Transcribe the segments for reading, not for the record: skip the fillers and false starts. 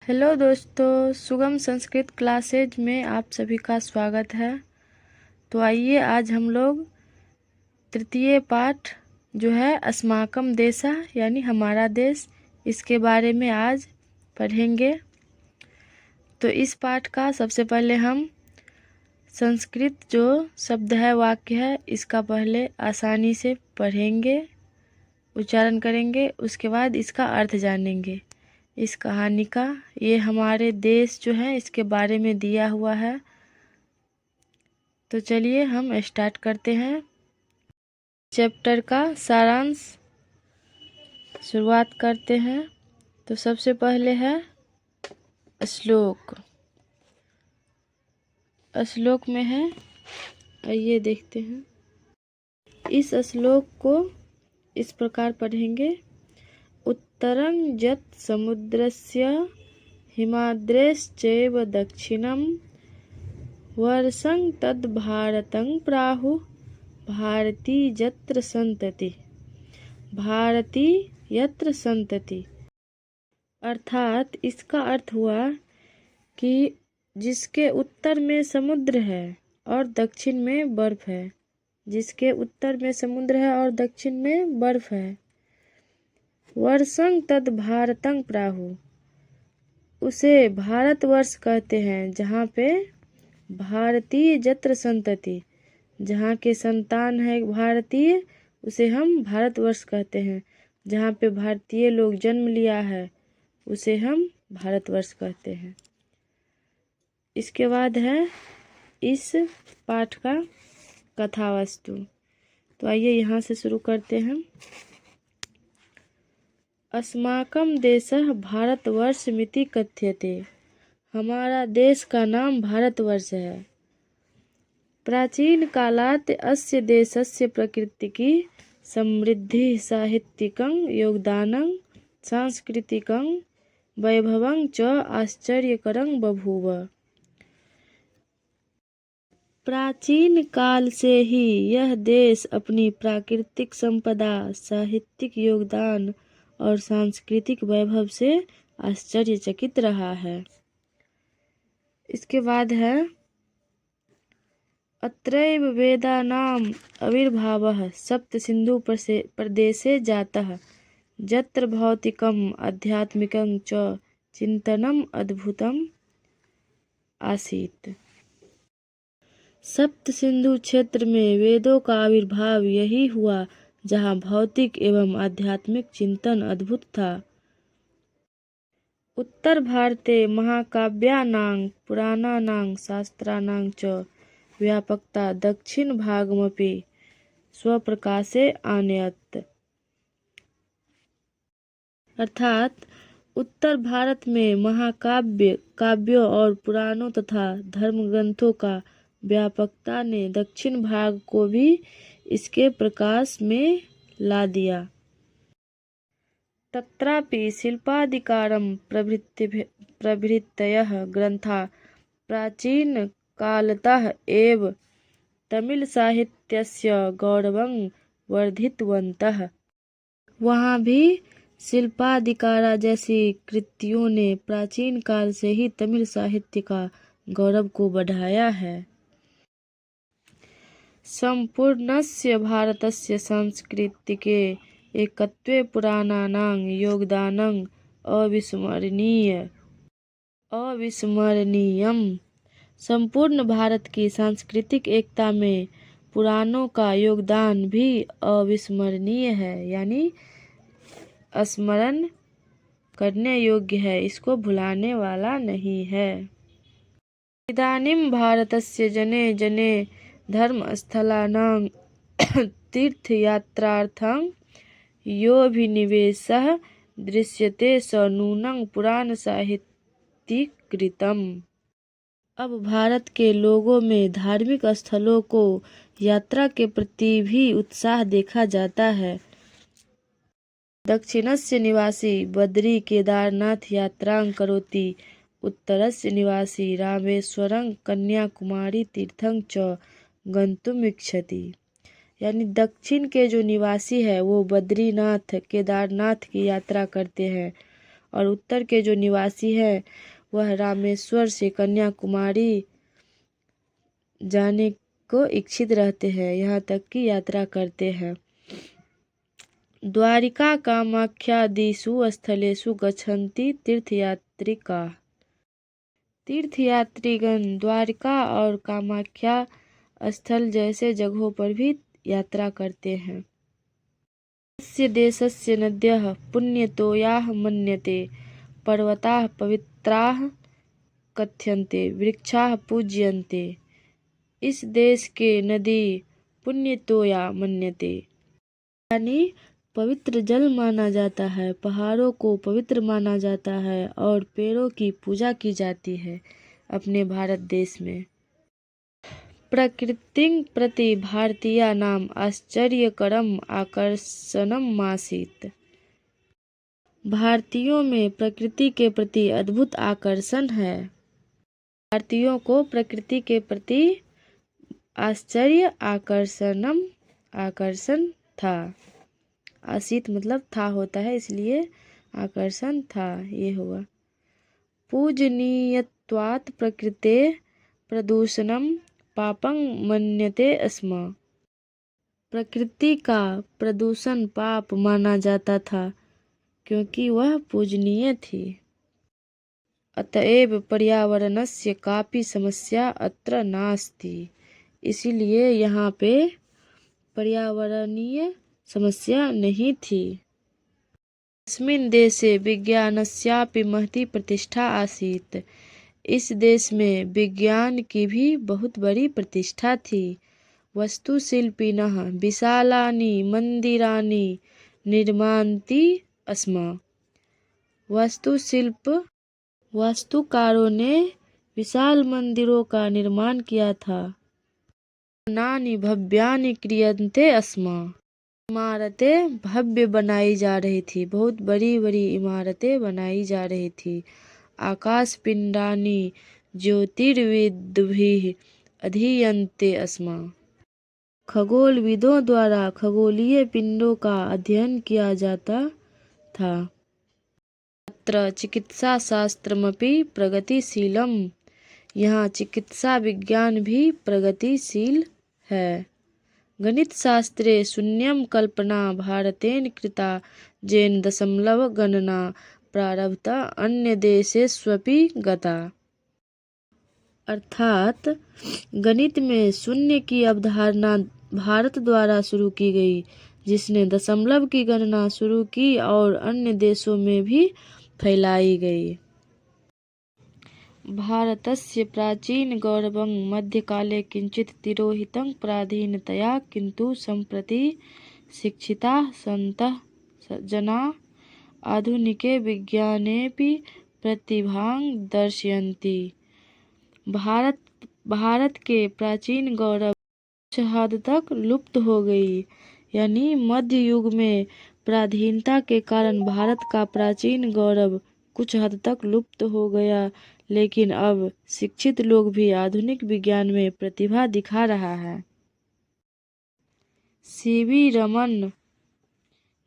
Hello दोस्तों, सुगम Sanskrit classes में आप सभी का स्वागत है। तो आइए आज हम लोग तृतीय पाठ जो है अस्माकम देशः यानी हमारा देश, इसके बारे में आज पढ़ेंगे। तो इस पाठ का सबसे पहले हम संस्कृत जो शब्द है, वाक्य है, इसका पहले आसानी से पढ़ेंगे, उच्चारण करेंगे। उसके बाद इसका अर्थ जानेंगे। इस कहानी का ये हमारे देश जो है इसके बारे में दिया हुआ है। तो चलिए हम स्टार्ट करते हैं चैप्टर का सारांश शुरुआत करते हैं। तो सबसे पहले है श्लोक। श्लोक में है, आइए देखते हैं। इस श्लोक को इस प्रकार पढ़ेंगे। उत्तरं यत् समुद्रस्य हिमाद्रेश्चैव दक्षिणं वर्षं तद् भारतं प्राहुः भारती यत्र संतति। भारती यत्र संतति अर्थात इसका अर्थ हुआ कि जिसके उत्तर में समुद्र है और दक्षिण में बर्फ है। जिसके उत्तर में समुद्र है और दक्षिण में बर्फ है। वर्षं तद भारतं प्राहु, उसे भारतवर्ष कहते हैं। जहाँ पे भारतीय जत्र संतति, जहाँ के संतान है भारतीय, उसे हम भारतवर्ष कहते हैं। जहाँ पे भारतीय लोग जन्म लिया है उसे हम भारतवर्ष कहते हैं। इसके बाद है इस पाठ का कथावस्तु। तो आइए यहाँ से शुरू करते हैं। अस्माकं देशः भारतवर्षमिति कथ्यते। हमारा देश का नाम भारतवर्ष है। प्राचीन कालात् अस्य देशस्य प्रकृतिकी समृद्धि साहित्यिकं योगदानं सांस्कृतिकं वैभवं च आश्चर्यकरं बभूव। प्राचीन काल से ही यह देश अपनी प्राकृतिक संपदा, साहित्यिक योगदान और सांस्कृतिक वैभव से आश्चर्यचकित रहा है। इसके बाद है अत्रैव वेदानाम् आविर्भावः सप्त सिंधु प्रदेशे जातः यत्र भौतिकम् आध्यात्मिकं च चिंतनम् अद्भुतम् आसीत्। सप्त सिंधु क्षेत्र में वेदों का आविर्भाव यही हुआ जहाँ भौतिक एवं आध्यात्मिक चिंतन अद्भुत था। उत्तर भारते महाकाव्यानां पुराणानां शास्त्राणां च व्यापकता दक्षिण भागमपि स्वप्रकाशे आनयत्। अर्थात उत्तर भारत में काव्यों और पुराणों तथा धर्म ग्रंथों का व्यापकता ने दक्षिण भाग को भी इसके प्रकाश में ला दिया। तत्रापि शिल्पादिकारं प्रभृतयः ग्रंथा प्राचीन कालतः एव तमिल साहित्यस्य गौरवं वर्धितवन्तः। वहाँ भी शिल्पादिकारा जैसी कृतियों ने प्राचीन काल से ही तमिल साहित्य का गौरव को बढ़ाया है। संपूर्णस्य भारतस्य सांस्कृतिके एकत्वे पुराणानां योगदानं अविस्मरणीयम्। संपूर्ण भारत की सांस्कृतिक एकता में पुराणों का योगदान भी अविस्मरणीय है, यानी स्मरण करने योग्य है, इसको भुलाने वाला नहीं है। इदानीं भारतस्य जने जने धर्मस्थलानां तीर्थयात्रार्थं योऽभिनिवेशः दृश्यते स नूनं पुराण साहित्यकृतम्। अब भारत के लोगों में धार्मिक स्थलों को यात्रा के प्रति भी उत्साह देखा जाता है। दक्षिणस्य निवासी बद्री केदारनाथ यात्रां करोति, उत्तरस्य निवासी रामेश्वरं कन्याकुमारी तीर्थं च गंतुम इच्छति। यानी दक्षिण के जो निवासी है वो बद्रीनाथ केदारनाथ की यात्रा करते हैं और उत्तर के जो निवासी हैं वह रामेश्वर से कन्याकुमारी जाने को इच्छित रहते हैं, यहाँ तक की यात्रा करते हैं। द्वारिका कामाख्यादिषु स्थलेषु गच्छन्ति तीर्थयात्रिकाः। तीर्थयात्रीगण द्वारिका और कामाख्या स्थल जैसे जगहों पर भी यात्रा करते हैं। अस्य देशस्य नद्यः पुण्यतोयाः मन्यते, पर्वताः पवित्राः कथ्यन्ते, वृक्षाः पूज्यन्ते। इस देश के नदी पुण्यतोया मन्यते यानी पवित्र जल माना जाता है, पहाड़ों को पवित्र माना जाता है और पेड़ों की पूजा की जाती है अपने भारत देश में। प्रकृतिं प्रति भारतीयानाम् आश्चर्यकरम् आकर्षणम् आसीत्। भारतीयों में प्रकृति के प्रति अद्भुत आकर्षण है। भारतीयों को प्रकृति के प्रति आश्चर्य आकर्षण था। आसीत मतलब था होता है, इसलिए आकर्षण था, ये हुआ। पूजनीयत्वात् प्रकृते प्रदूषणं पापं मन्यते स्म। प्रकृति का प्रदूषण पाप माना जाता था क्योंकि वह पूजनीय थी। अतएव पर्यावरणस्य कापि समस्या अत्र नास्ति। इसीलिए यहाँ पे पर्यावरणीय समस्या नहीं थी। अस्मिन् देशे विज्ञानस्यापि महती प्रतिष्ठा आसीत्। इस देश में विज्ञान की भी बहुत बड़ी प्रतिष्ठा थी। वस्तुशिल्पिनः विशालानि मन्दिराणि निर्मान्ति स्म। वास्तुकारों ने विशाल मंदिरों का निर्माण किया था। नानि भव्यानि क्रियन्ते स्म। इमारतें भव्य बनाई जा रही थी, बहुत बड़ी बड़ी इमारतें बनाई जा रही थी। आकाश पिंडानि ज्योतिर्विद्भिः अधीयन्ते स्म। खगोलविदों द्वारा खगोलीय पिंडों का अध्ययन किया जाता था। अत्र चिकित्सा शास्त्रमपि प्रगतिशीलम्। यहाँ चिकित्सा विज्ञान भी प्रगतिशील है। गणित शास्त्रे शून्यं कल्पना भारतेन कृता येन दशमलव गणना प्रारब्धा अन्य देशेष्वपि गता। अर्थात गणित में शून्य की अवधारणा भारत द्वारा शुरू की गई, जिसने दशमलव की गणना शुरू की और अन्य देशों में भी फैलाई गई। भारतस्य प्राचीन गौरवं मध्यकाले किंचित तिरोहितं पराधीनतया, किंतु सम्प्रति शिक्षिताः सन्तः जनाः आधुनिके विज्ञानेऽपि प्रतिभां दर्शयन्ति। भारत के प्राचीन गौरव कुछ हद तक लुप्त हो गई, यानी मध्य युग में पराधीनता के कारण भारत का प्राचीन गौरव कुछ हद तक लुप्त हो गया, लेकिन अब शिक्षित लोग भी आधुनिक विज्ञान में प्रतिभा दिखा रहा है। सीवी रमन,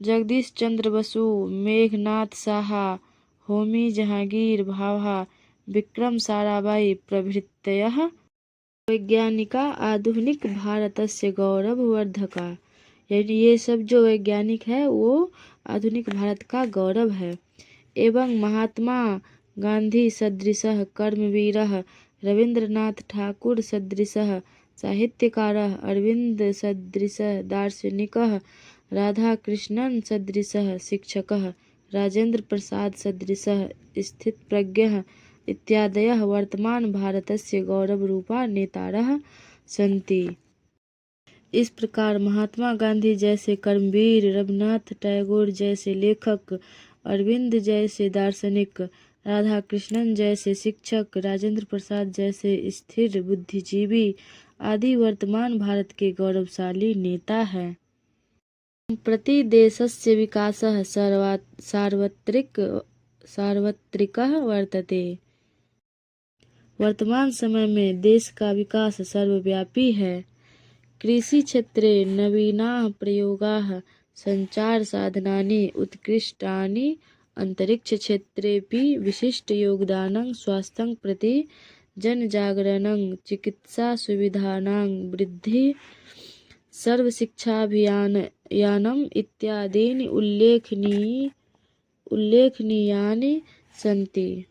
जगदीश चंद्र बसु, मेघनाथ साहा, होमी जहांगीर भाभा, विक्रम साराभाई प्रभृतयः वैज्ञानिका आधुनिक भारतस्य गौरववर्धका। यानी ये सब जो वैज्ञानिक है वो आधुनिक भारत का गौरव है। एवं महात्मा गांधी सदृशः कर्मवीरः, रवींद्रनाथ ठाकुर सदृशः साहित्यकारः, अरविंद सदृशः दार्शनिकः, राधाकृष्णन सदृशः शिक्षकः, राजेंद्र प्रसाद सदृशः स्थितप्रज्ञः इत्यादयः वर्तमान भारतस्य गौरवरूपा नेतारः सन्ति। इस प्रकार महात्मा गांधी जैसे कर्मवीर, रवींद्रनाथ टैगोर जैसे लेखक, अरविंद जैसे दार्शनिक, राधा कृष्णन जैसे शिक्षक, राजेंद्र प्रसाद जैसे स्थिर बुद्धिजीवी आदि वर्तमान भारत के गौरवशाली नेता हैं। सम्प्रति देशस्य विकासः सार्वत्रिकः वर्तते। वर्तमान समय में देश का विकास सर्वव्यापी है। कृषि क्षेत्रे नवीनाः प्रयोगाः, संचार साधनानि उत्कृष्टानि अंतरिक्षक्षेत्रेऽपि विशिष्टयोगदानं स्वास्थ्यं प्रति जनजागरणं चिकित्सासुविधानां वृद्धिः सर्वशिक्षाभियानम् इत्यादीनि उल्लेखनीयानि सन्ति।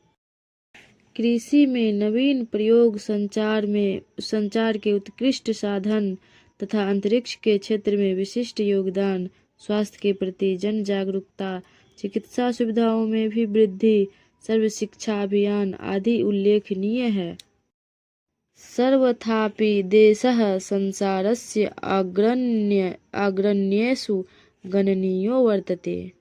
कृषि में नवीन प्रयोग, संचार के उत्कृष्ट साधन तथा अंतरिक्ष के क्षेत्र में विशिष्ट योगदान, स्वास्थ्य के प्रति जन जागरूकता, चिकित्सा सुविधाओं में भी वृद्धि, सर्व शिक्षा अभियान आदि उल्लेखनीय है। सर्वथापि देशः संसारस्य अग्रण्येषु गणनीयो वर्तते।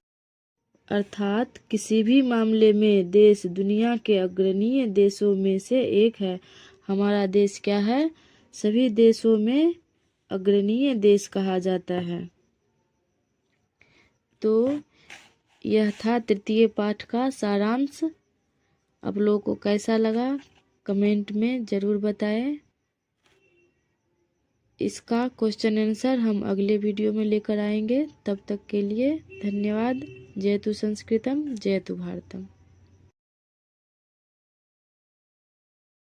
अर्थात किसी भी मामले में देश दुनिया के अग्रणीय देशों में से एक है। हमारा देश क्या है? सभी देशों में अग्रणीय देश कहा जाता है। तो यह था तृतीय पाठ का सारांश। आप लोगों को कैसा लगा कमेंट में ज़रूर बताएं। इसका क्वेश्चन आंसर हम अगले वीडियो में लेकर आएंगे। तब तक के लिए धन्यवाद। जयतु संस्कृतम, जयतु भारतम।